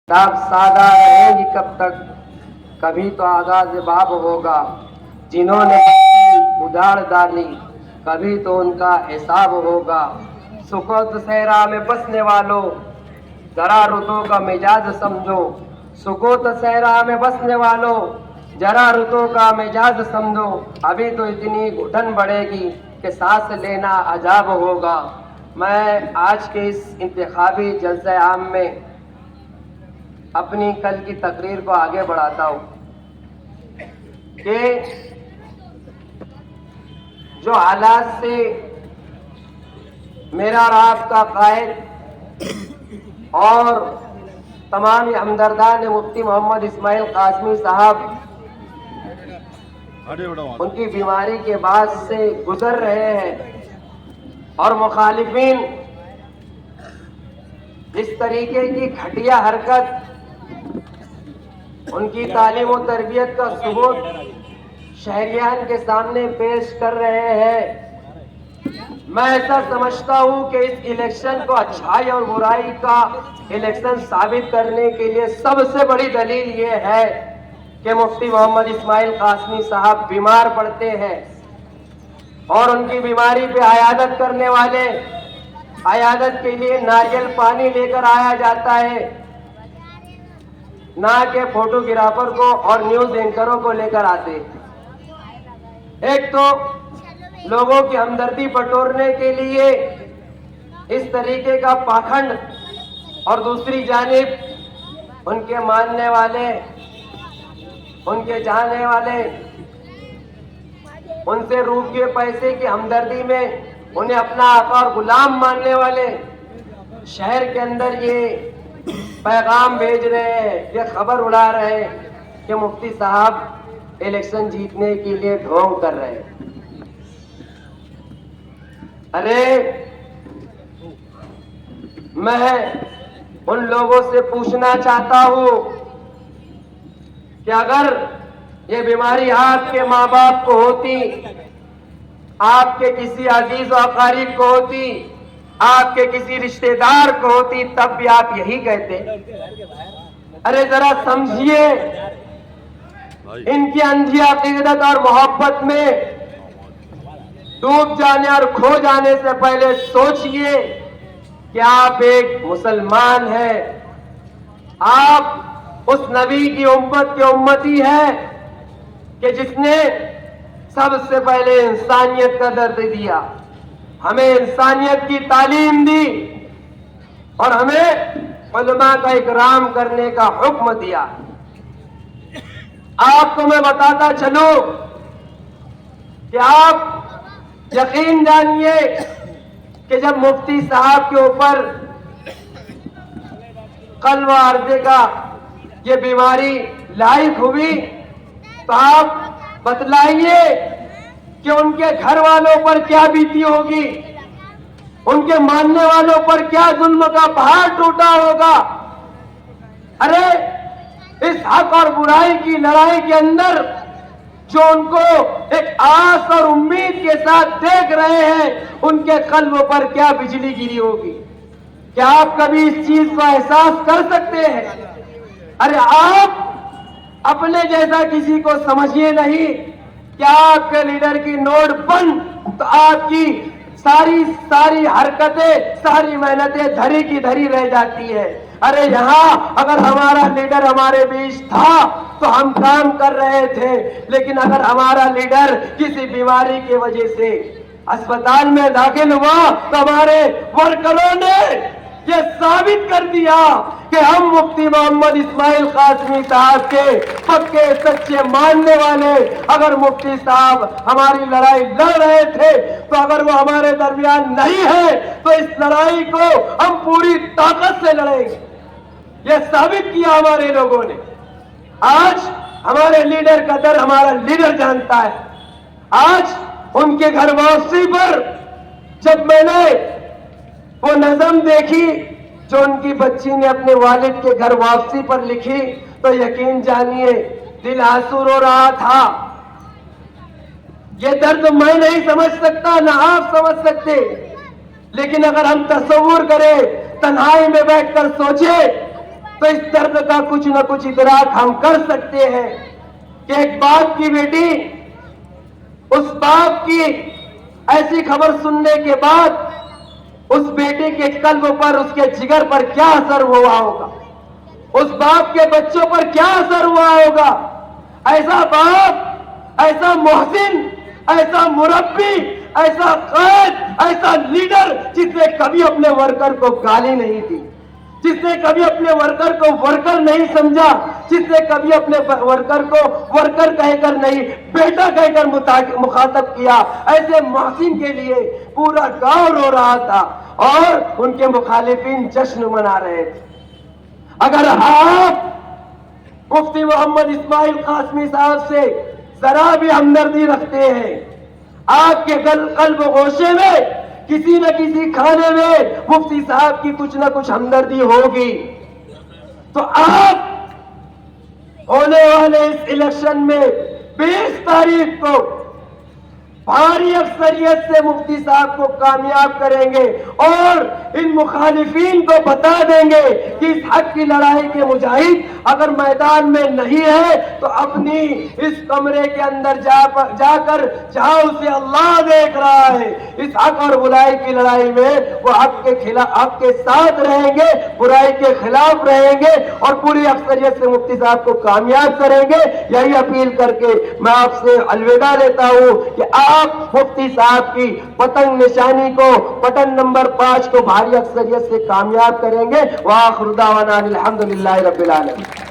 किताब सादा रहेगी कब तक, कभी तो आगाज बाब होगा। जिन्होंने उधार डाली कभी तो उनका हिसाब होगा। सुकूत सहरा में बसने वालों जरा रुतों का मिजाज समझो। सुकूत सहरा में बसने वालों जरा रुतों का मिजाज समझो। अभी तो इतनी घुटन बढ़ेगी कि सांस लेना अजाब होगा। मैं आज के इस इंतखाबी जलसे आम में अपनी कल की तकरीर को आगे बढ़ाता हूँ कि जो हालात से मेरा और आपका कायद और तमाम हमदर्दान मुफ्ती मोहम्मद इस्माइल कासमी साहब उनकी बीमारी के बाद से गुजर रहे हैं और मुखालिफिन इस तरीके की घटिया हरकत उनकी तालीम और तरबियत का सबूत शहरियान के सामने पेश कर रहे हैं। मैं ऐसा समझता हूं कि इस इलेक्शन को अच्छाई और बुराई का इलेक्शन साबित करने के लिए सबसे बड़ी दलील ये है कि मुफ्ती मोहम्मद इस्माइल कासमी साहब बीमार पड़ते हैं और उनकी बीमारी पे आयादत करने वाले आयादत के लिए नारियल पानी लेकर आया जाता है, ना के फोटोग्राफर को और न्यूज एंकरों को लेकर आते। एक तो लोगों की हमदर्दी बटोरने के लिए इस तरीके का पाखंड और दूसरी जानिब उनके मानने वाले, उनके जानने वाले उनसे रुपये पैसे की हमदर्दी में उन्हें अपना आका और गुलाम मानने वाले शहर के अंदर ये पैगाम भेज रहे हैं, ये खबर उड़ा रहे हैं कि मुफ्ती साहब इलेक्शन जीतने के लिए ढोंग कर रहे हैं। अरे मैं उन लोगों से पूछना चाहता हूं कि अगर ये बीमारी आपके माँ बाप को होती, आपके किसी अजीज और अकारीब को होती, आपके किसी रिश्तेदार को होती, तब भी आप यही कहते। अरे जरा समझिए, इनकी अंधी अकीदत और मोहब्बत में डूब जाने और खो जाने से पहले सोचिए कि आप एक मुसलमान हैं, आप उस नबी की उम्मत के उम्मती हैं कि जिसने सबसे पहले इंसानियत का दर्द दिया, हमें इंसानियत की तालीम दी और हमें उलमा का इकराम करने का हुक्म दिया। आपको मैं बताता चलूं कि आप यकीन जानिए कि जब मुफ्ती साहब के ऊपर कल्ब अर्ज़े का ये बीमारी लाइक हुई तो आप बतलाइए कि उनके घर वालों पर क्या बीती होगी, उनके मानने वालों पर क्या जुल्म का पहाड़ टूटा होगा। अरे इस हक और बुराई की लड़ाई के अंदर जो उनको एक आस और उम्मीद के साथ देख रहे हैं, उनके कल्ब पर क्या बिजली गिरी होगी। क्या आप कभी इस चीज को एहसास कर सकते हैं? अरे आप अपने जैसा किसी को समझिए नहीं। क्या आपके लीडर की नोट बंद तो आपकी सारी हरकतें, सारी मेहनतें धरी की धरी रह जाती है। अरे यहाँ अगर हमारा लीडर हमारे बीच था तो हम काम कर रहे थे, लेकिन अगर हमारा लीडर किसी बीमारी की वजह से अस्पताल में दाखिल हुआ तो हमारे वर्करों ने ये साबित कर दिया कि हम मुफ्ती मोहम्मद इस्माइल कासमी साहब के पक्के सच्चे मानने वाले। अगर मुफ्ती साहब हमारी लड़ाई लड़ रहे थे तो अगर वो हमारे दरमियान नहीं है तो इस लड़ाई को हम पूरी ताकत से लड़ेंगे। ये साबित किया हमारे लोगों ने। आज हमारे लीडर का दर हमारा लीडर जानता है। आज उनके घर वापसी पर जब मैंने वो नज़म देखी जो उनकी बच्ची ने अपने वालिद के घर वापसी पर लिखी तो यकीन जानिए दिल आंसू रो रहा था। ये दर्द मैं नहीं समझ सकता, ना आप समझ सकते, लेकिन अगर हम तसव्वुर करें, तन्हाई में बैठकर सोचे तो इस दर्द کا کچھ نہ کچھ ادراک ہم کر سکتے ہیں کہ ایک باپ کی بیٹی اس باپ کی ایسی خبر سننے کے بعد اس بیٹے کے قلب پر اس کے جگر پر کیا اثر ہوا ہوگا, اس باپ کے بچوں پر کیا اثر ہوا ہوگا. ایسا باپ, ایسا محسن, ایسا مربی, ایسا قائد, ایسا لیڈر جس نے کبھی اپنے ورکر کو گالی نہیں دی, جس نے کبھی اپنے ورکر کو ورکر نہیں سمجھا, جس نے کبھی اپنے ورکر کو ورکر کہہ کر نہیں بیٹا کہہ کر مخاطب کیا. ایسے محسن کے لیے پورا گاؤں رو رہا تھا اور ان کے مخالفین جشن منا رہے تھے. اگر آپ مفتی محمد اسماعیل قاسمی صاحب سے ذرا بھی ہمدردی رکھتے ہیں, آپ کے قلب و گوشے میں کسی نہ کسی کھانے میں مفتی صاحب کی کچھ نہ کچھ ہمدردی ہوگی, تو آپ ہونے والے اس الیکشن میں 20 تاریخ کو بھاری اکثریت سے مفتی صاحب کو کامیاب کریں گے اور ان مخالفین کو بتا دیں گے کہ اس حق کی لڑائی کے مجاہد اگر میدان میں نہیں ہے تو اپنی اس کمرے کے اندر جا کر جہاں اسے اللہ دیکھ رہا ہے, اس حق اور برائی کی لڑائی میں وہ حق کے ساتھ رہیں گے, برائی کے خلاف رہیں گے اور پوری اکثریت سے مفتی صاحب کو کامیاب کریں گے. یہی اپیل کر کے میں آپ سے الوداع لیتا ہوں کہ آپ مفتی صاحب کی پتنگ نشانی کو بٹن نمبر 5 کو بھاری اکثریت سے کامیاب کریں گے. وآخر دعوانا الحمدللہ رب العالمین.